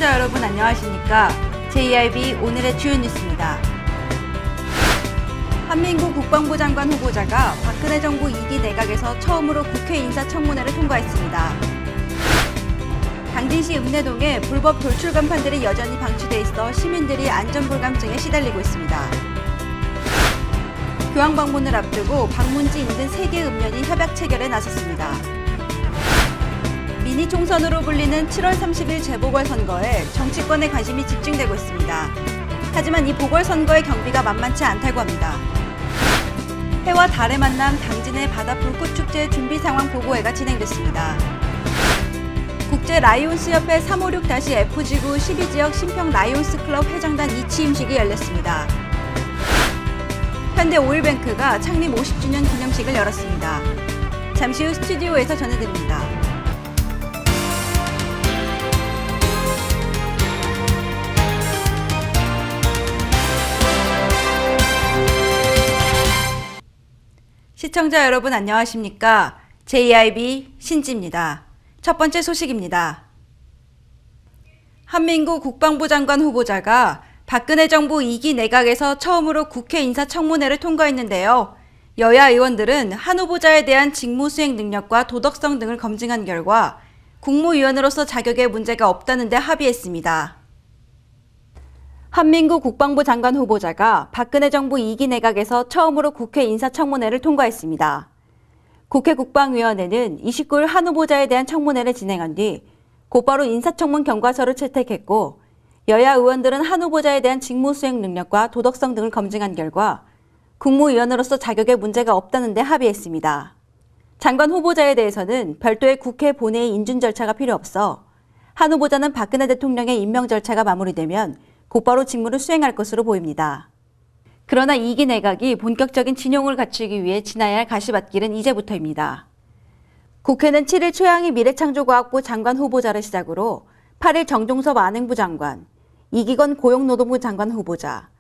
시청자 여러분 안녕하십니까? JIB 오늘의 주요 뉴스입니다. 한민구 국방부 장관 후보자가 박근혜 정부 2기 내각에서 처음으로 국회 인사청문회를 통과했습니다. 당진시 읍내동에 불법 돌출 간판들이 여전히 방치돼 있어 시민들이 안전불감증에 시달리고 있습니다. 교황 방문을 앞두고 방문지 인근 3개 읍면이 협약 체결에 나섰습니다. 미니 총선으로 불리는 7월 30일 재보궐선거에 정치권의 관심이 집중되고 있습니다. 하지만 이 보궐선거의 경비가 만만치 않다고 합니다. 해와 달의 만남 당진의 바다 불꽃축제 준비 상황 보고회가 진행됐습니다. 국제 라이온스 협회 356-F지구 12지역 신평 라이온스 클럽 회장단 이취임식이 열렸습니다. 현대 오일뱅크가 창립 50주년 기념식을 열었습니다. 잠시 후 스튜디오에서 전해드립니다. 시청자 여러분 안녕하십니까? JIB 신지입니다. 첫 번째 소식입니다. 한민구 국방부 장관 후보자가 박근혜 정부 2기 내각에서 처음으로 국회 인사청문회를 통과했는데요. 여야 의원들은 한 후보자에 대한 직무 수행 능력과 도덕성 등을 검증한 결과 국무위원으로서 자격에 문제가 없다는 데 합의했습니다. 한민구 국방부 장관 후보자가 박근혜 정부 2기 내각에서 처음으로 국회 인사청문회를 통과했습니다. 국회 국방위원회는 29일 한 후보자에 대한 청문회를 진행한 뒤 곧바로 인사청문 경과서를 채택했고 여야 의원들은 한 후보자에 대한 직무 수행 능력과 도덕성 등을 검증한 결과 국무위원으로서 자격에 문제가 없다는 데 합의했습니다. 장관 후보자에 대해서는 별도의 국회 본회의 인준 절차가 필요 없어 한 후보자는 박근혜 대통령의 임명 절차가 마무리되면 곧바로 직무를 수행할 것으로 보입니다. 그러나 2기 내각이 본격적인 진용을 갖추기 위해 지나야 할 가시밭길은 이제부터입니다. 국회는 7일 최양희 미래창조과학부 장관 후보자를 시작으로 8일 정종섭 안행부 장관, 이기건 고용노동부 장관 후보자,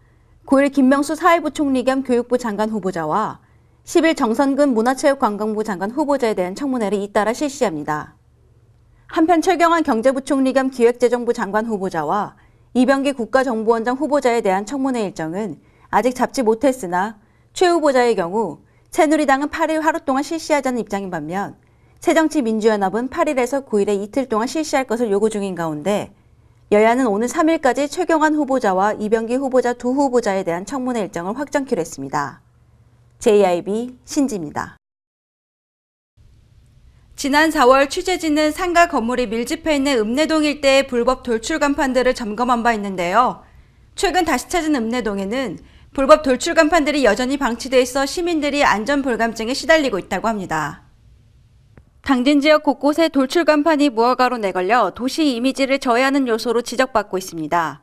9일 김명수 사회부총리 겸 교육부 장관 후보자와 10일 정선근 문화체육관광부 장관 후보자에 대한 청문회를 잇따라 실시합니다. 한편 최경환 경제부총리 겸 기획재정부 장관 후보자와 이병기 국가정보원장 후보자에 대한 청문회 일정은 아직 잡지 못했으나 최 후보자의 경우 새누리당은 8일 하루 동안 실시하자는 입장인 반면 새정치민주연합은 8일에서 9일에 이틀 동안 실시할 것을 요구 중인 가운데 여야는 오늘 3일까지 최경환 후보자와 이병기 후보자 두 후보자에 대한 청문회 일정을 확정키로 했습니다. JIB 신지입니다. 지난 4월 취재진은 상가 건물이 밀집해 있는 읍내동 일대의 불법 돌출 간판들을 점검한 바 있는데요. 최근 다시 찾은 읍내동에는 불법 돌출 간판들이 여전히 방치돼 있어 시민들이 안전불감증에 시달리고 있다고 합니다. 당진 지역 곳곳에 돌출 간판이 무허가로 내걸려 도시 이미지를 저해하는 요소로 지적받고 있습니다.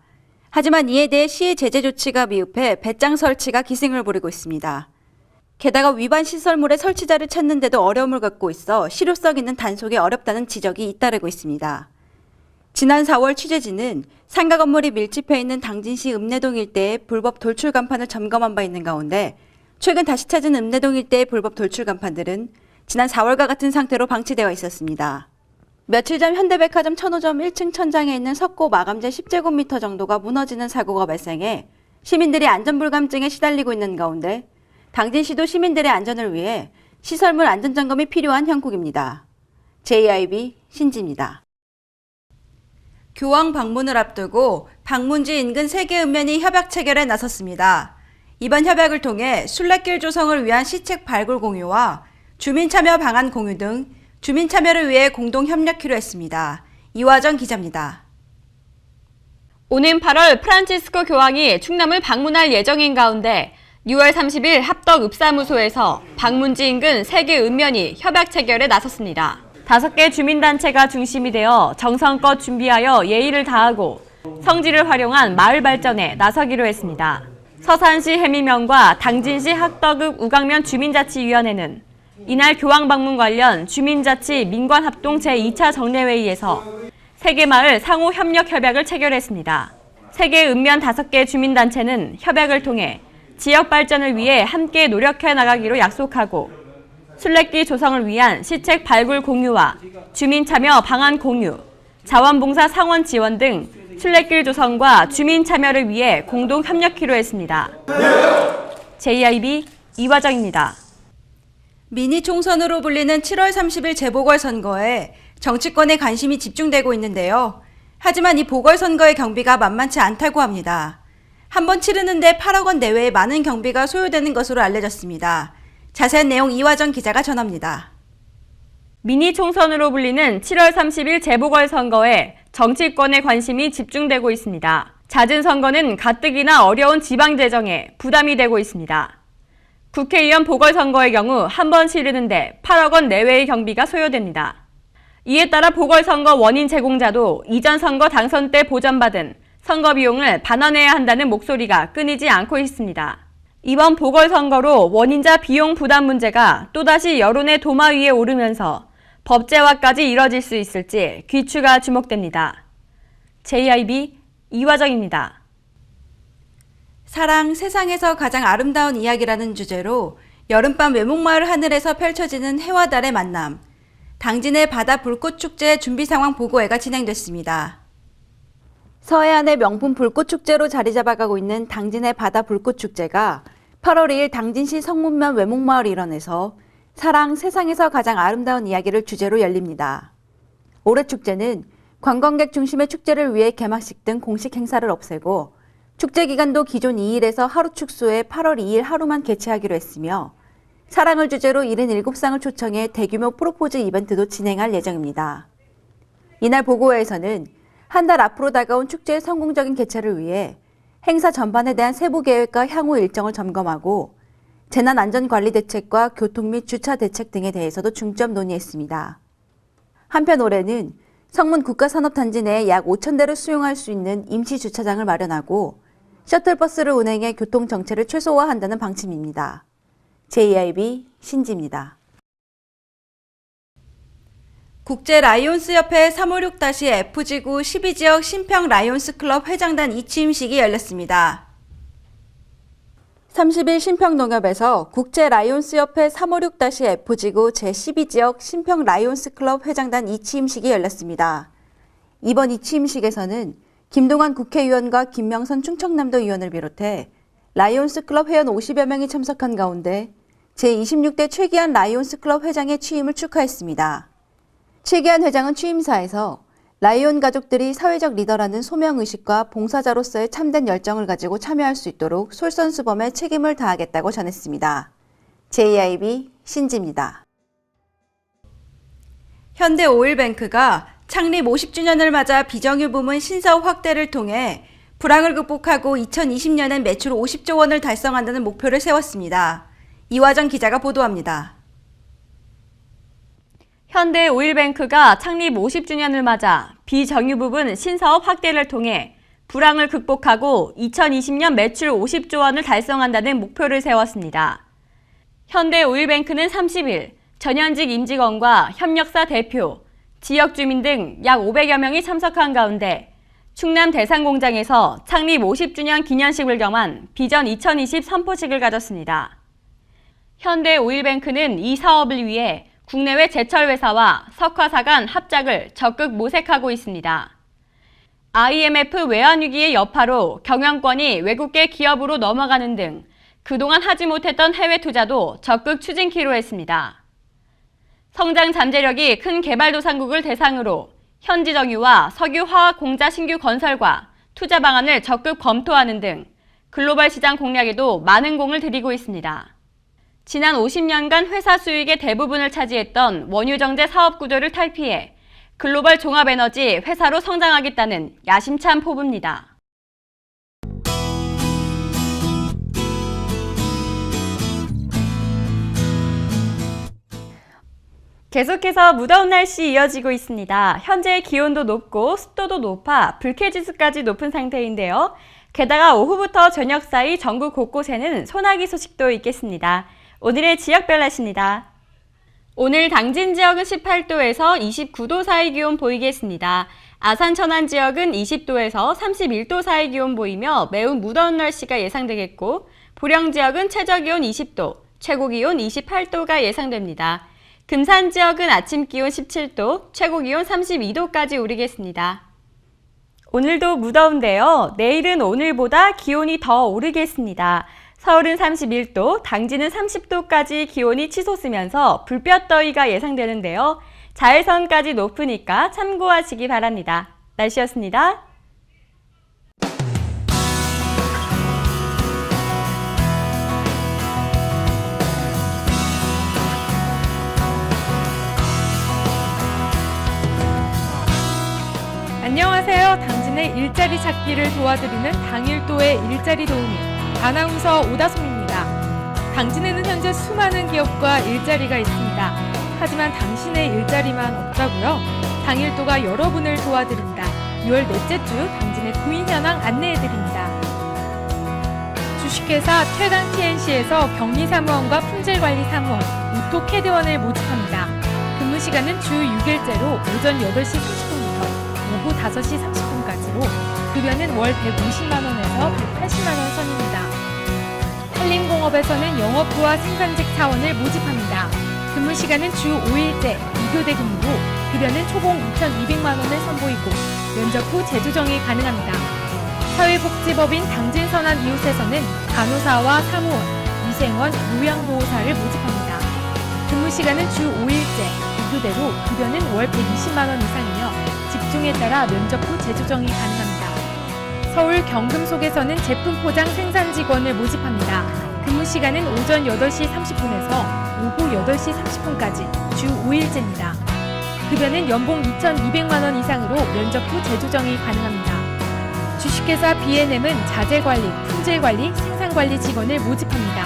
하지만 이에 대해 시의 제재 조치가 미흡해 배짱 설치가 기승을 부리고 있습니다. 게다가 위반 시설물의 설치자를 찾는데도 어려움을 겪고 있어 실효성 있는 단속이 어렵다는 지적이 잇따르고 있습니다. 지난 4월 취재진은 상가 건물이 밀집해 있는 당진시 읍내동 일대의 불법 돌출 간판을 점검한 바 있는 가운데 최근 다시 찾은 읍내동 일대의 불법 돌출 간판들은 지난 4월과 같은 상태로 방치되어 있었습니다. 며칠 전 현대백화점 천호점 1층 천장에 있는 석고 마감재 10제곱미터 정도가 무너지는 사고가 발생해 시민들이 안전불감증에 시달리고 있는 가운데 당진시도 시민들의 안전을 위해 시설물 안전점검이 필요한 형국입니다. JIB 신지입니다. 교황 방문을 앞두고 방문지 인근 3개 읍면이 협약 체결에 나섰습니다. 이번 협약을 통해 순례길 조성을 위한 시책 발굴 공유와 주민 참여 방안 공유 등 주민 참여를 위해 공동 협력키로 했습니다. 이화정 기자입니다. 오는 8월 프란치스코 교황이 충남을 방문할 예정인 가운데 6월 30일 합덕읍사무소에서 방문지 인근 3개 읍면이 협약 체결에 나섰습니다. 5개 주민단체가 중심이 되어 정성껏 준비하여 예의를 다하고 성지를 활용한 마을 발전에 나서기로 했습니다. 서산시 해미면과 당진시 합덕읍 우강면 주민자치위원회는 이날 교황 방문 관련 주민자치 민관합동 제2차 정례회의에서 3개 마을 상호 협력 협약을 체결했습니다. 3개 읍면 5개 주민단체는 협약을 통해 지역 발전을 위해 함께 노력해 나가기로 약속하고 순례길 조성을 위한 시책 발굴 공유와 주민 참여 방안 공유, 자원봉사 상원 지원 등 순례길 조성과 주민 참여를 위해 공동 협력키로 했습니다. JIB 이화정입니다. 미니 총선으로 불리는 7월 30일 재보궐선거에 정치권의 관심이 집중되고 있는데요. 하지만 이 보궐선거의 경비가 만만치 않다고 합니다. 한 번 치르는데 8억 원 내외의 많은 경비가 소요되는 것으로 알려졌습니다. 자세한 내용 이화정 기자가 전합니다. 미니 총선으로 불리는 7월 30일 재보궐선거에 정치권의 관심이 집중되고 있습니다. 잦은 선거는 가뜩이나 어려운 지방재정에 부담이 되고 있습니다. 국회의원 보궐선거의 경우 한 번 치르는데 8억 원 내외의 경비가 소요됩니다. 이에 따라 보궐선거 원인 제공자도 이전 선거 당선 때 보전받은 선거 비용을 반환해야 한다는 목소리가 끊이지 않고 있습니다. 이번 보궐선거로 원인자 비용 부담 문제가 또다시 여론의 도마 위에 오르면서 법제화까지 이뤄질 수 있을지 귀추가 주목됩니다. JIB 이화정입니다. 사랑, 세상에서 가장 아름다운 이야기라는 주제로 여름밤 외목마을 하늘에서 펼쳐지는 해와 달의 만남, 당진의 바다 불꽃축제 준비 상황 보고회가 진행됐습니다. 서해안의 명품 불꽃축제로 자리 잡아가고 있는 당진의 바다 불꽃축제가 8월 2일 당진시 성문면 외목마을 일원에서 사랑, 세상에서 가장 아름다운 이야기를 주제로 열립니다. 올해 축제는 관광객 중심의 축제를 위해 개막식 등 공식 행사를 없애고 축제 기간도 기존 2일에서 하루 축소해 8월 2일 하루만 개최하기로 했으며 사랑을 주제로 77상을 초청해 대규모 프로포즈 이벤트도 진행할 예정입니다. 이날 보고회에서는 한 달 앞으로 다가온 축제의 성공적인 개최를 위해 행사 전반에 대한 세부 계획과 향후 일정을 점검하고 재난안전관리 대책과 교통 및 주차 대책 등에 대해서도 중점 논의했습니다. 한편 올해는 성문 국가산업단지 내에 약 5,000대를 수용할 수 있는 임시 주차장을 마련하고 셔틀버스를 운행해 교통 정체를 최소화한다는 방침입니다. JIB 신지입니다. 국제 라이온스 협회 356-F지구 12지역 신평 라이온스 클럽 회장단 이취임식이 열렸습니다. 30일 신평농협에서 국제 라이온스 협회 356-F지구 제12지역 신평 라이온스 클럽 회장단 이취임식이 열렸습니다. 이번 이취임식에서는 김동완 국회의원과 김명선 충청남도 의원을 비롯해 라이온스 클럽 회원 50여 명이 참석한 가운데 제26대 최기한 라이온스 클럽 회장의 취임을 축하했습니다. 최기한 회장은 취임사에서 라이온 가족들이 사회적 리더라는 소명의식과 봉사자로서의 참된 열정을 가지고 참여할 수 있도록 솔선수범의 책임을 다하겠다고 전했습니다. JIB 신지입니다. 현대오일뱅크가 창립 50주년을 맞아 비정유 부문 신사업 확대를 통해 불황을 극복하고 2020년엔 매출 50조 원을 달성한다는 목표를 세웠습니다. 이화정 기자가 보도합니다. 현대오일뱅크가 창립 50주년을 맞아 비정유 부분 신사업 확대를 통해 불황을 극복하고 2020년 매출 50조 원을 달성한다는 목표를 세웠습니다. 현대오일뱅크는 30일 전현직 임직원과 협력사 대표, 지역 주민 등 약 500여 명이 참석한 가운데 충남 대산공장에서 창립 50주년 기념식을 겸한 비전 2020 선포식을 가졌습니다. 현대오일뱅크는 이 사업을 위해 국내외 제철회사와 석화사 간 합작을 적극 모색하고 있습니다. IMF 외환위기의 여파로 경영권이 외국계 기업으로 넘어가는 등 그동안 하지 못했던 해외 투자도 적극 추진키로 했습니다. 성장 잠재력이 큰 개발도상국을 대상으로 현지 정유와 석유 화학 공자 신규 건설과 투자 방안을 적극 검토하는 등 글로벌 시장 공략에도 많은 공을 들이고 있습니다. 지난 50년간 회사 수익의 대부분을 차지했던 원유정제 사업 구조를 탈피해 글로벌 종합에너지 회사로 성장하겠다는 야심찬 포부입니다. 계속해서 무더운 날씨 이어지고 있습니다. 현재 기온도 높고 습도도 높아 불쾌지수까지 높은 상태인데요. 게다가 오후부터 저녁 사이 전국 곳곳에는 소나기 소식도 있겠습니다. 오늘의 지역별 날씨입니다. 오늘 당진 지역은 18도에서 29도 사이 기온 보이겠습니다. 아산 천안 지역은 20도에서 31도 사이 기온 보이며 매우 무더운 날씨가 예상되겠고 보령 지역은 최저 기온 20도, 최고 기온 28도가 예상됩니다. 금산 지역은 아침 기온 17도, 최고 기온 32도까지 오르겠습니다. 오늘도 무더운데요. 내일은 오늘보다 기온이 더 오르겠습니다. 서울은 31도, 당진은 30도까지 기온이 치솟으면서 불볕더위가 예상되는데요. 자외선까지 높으니까 참고하시기 바랍니다. 날씨였습니다. 안녕하세요. 당진의 일자리 찾기를 도와드리는 당일도의 일자리 도우미 아나운서 오다솜입니다. 당진에는 현재 수많은 기업과 일자리가 있습니다. 하지만 당신의 일자리만 없다고요? 당일도가 여러분을 도와드립니다. 6월 넷째 주 당진의 구인 현황 안내해드립니다. 주식회사 최강 TNC에서 격리사무원과 품질관리사무원, 우토캐드원을 모집합니다. 근무 시간은 주 6일제로 오전 8시 30분부터 오후 5시 30분까지로 급여는 월 150만 원에서 180만 원 선입니다. 한림공업에서는 영업부와 생산직 사원을 모집합니다. 근무 시간은 주 5일제 2교대 근무로 급여는 초봉 2,200만 원을 선보이고 면접 후 재조정이 가능합니다. 사회복지법인 당진선안 이웃에서는 간호사와 사무원, 위생원, 요양보호사를 모집합니다. 근무 시간은 주 5일제 2교대로 급여는 월 120만 원 이상이며 직종에 따라 면접 후 재조정이 가능합니다. 서울 경금속에서는 제품 포장 생산 직원을 모집합니다. 근무 시간은 오전 8시 30분에서 오후 8시 30분까지 주 5일제입니다. 급여는 연봉 2,200만 원 이상으로 면접 후 재조정이 가능합니다. 주식회사 B&M은 자재관리, 품질관리, 생산관리 직원을 모집합니다.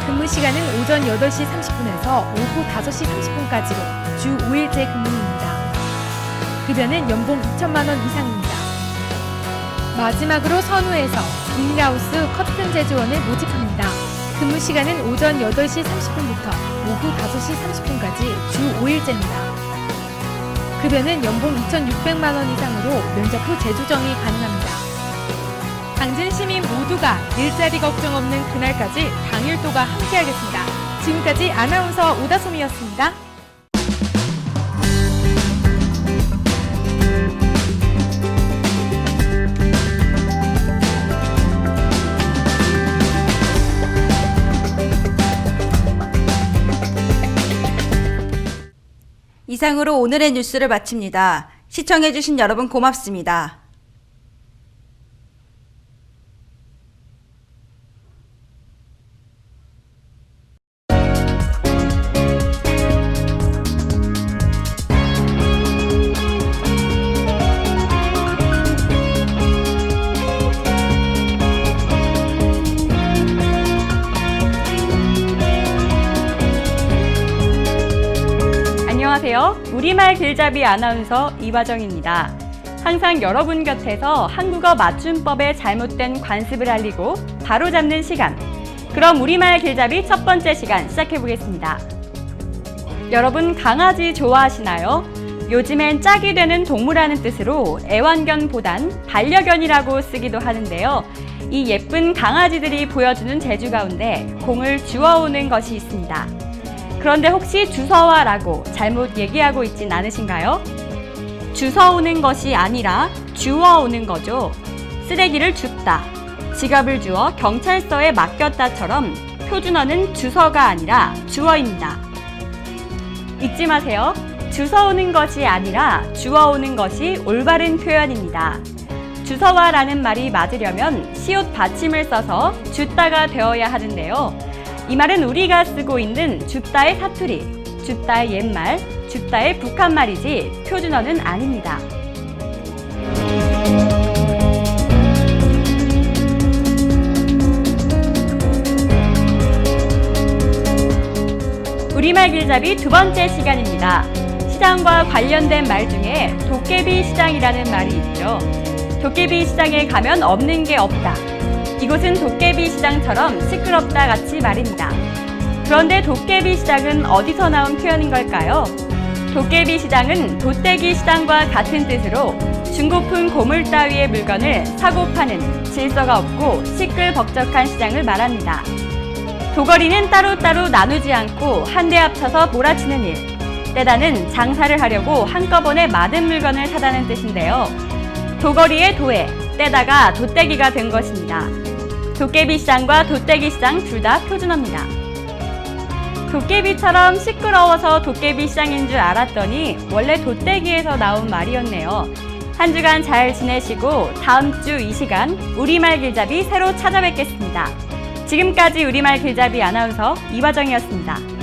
근무 시간은 오전 8시 30분에서 오후 5시 30분까지로 주 5일제 근무입니다. 급여는 연봉 2천만 원 이상입니다. 마지막으로 선우에서 비닐하우스 커튼 제조원을 모집합니다. 근무 시간은 오전 8시 30분부터 오후 5시 30분까지 주 5일제입니다. 급여는 연봉 2,600만 원 이상으로 면접 후 재조정이 가능합니다. 당진 시민 모두가 일자리 걱정 없는 그날까지 당일도가 함께하겠습니다. 지금까지 아나운서 오다솜이었습니다. 이상으로 오늘의 뉴스를 마칩니다. 시청해주신 여러분 고맙습니다. 안녕하세요. 우리말 길잡이 아나운서 이화정입니다. 항상 여러분 곁에서 한국어 맞춤법의 잘못된 관습을 알리고 바로잡는 시간. 그럼 우리말 길잡이 첫 번째 시간 시작해보겠습니다. 여러분 강아지 좋아하시나요? 요즘엔 짝이 되는 동물하는 뜻으로 애완견보단 반려견이라고 쓰기도 하는데요. 이 예쁜 강아지들이 보여주는 재주 가운데 공을 주워오는 것이 있습니다. 그런데 혹시 주워와라고 잘못 얘기하고 있진 않으신가요? 주워오는 것이 아니라 주워오는 거죠. 쓰레기를 줍다, 지갑을 주워 경찰서에 맡겼다처럼 표준어는 주서가 아니라 주어입니다. 잊지 마세요. 주워오는 것이 아니라 주워오는 것이 올바른 표현입니다. 주워와라는 말이 맞으려면 시옷 받침을 써서 줍다가 되어야 하는데요. 이 말은 우리가 쓰고 있는 줍다의 사투리, 줍다의 옛말, 줍다의 북한말이지 표준어는 아닙니다. 우리말 길잡이 두 번째 시간입니다. 시장과 관련된 말 중에 도깨비 시장이라는 말이 있죠. 도깨비 시장에 가면 없는 게 없다. 이곳은 도깨비 시장처럼 시끄럽다 같이 말입니다. 그런데 도깨비 시장은 어디서 나온 표현인 걸까요? 도깨비 시장은 돗대기 시장과 같은 뜻으로 중고품 고물 따위의 물건을 사고 파는 질서가 없고 시끌벅적한 시장을 말합니다. 도거리는 따로따로 나누지 않고 한데 합쳐서 몰아치는 일. 때다는 장사를 하려고 한꺼번에 많은 물건을 사다는 뜻인데요. 도거리의 도에 떼다가 돗대기가 된 것입니다. 도깨비시장과 돗대기시장 둘 다 표준어입니다. 도깨비처럼 시끄러워서 도깨비시장인 줄 알았더니 원래 돗대기에서 나온 말이었네요. 한 주간 잘 지내시고 다음 주 이 시간 우리말 길잡이 새로 찾아뵙겠습니다. 지금까지 우리말 길잡이 아나운서 이화정이었습니다.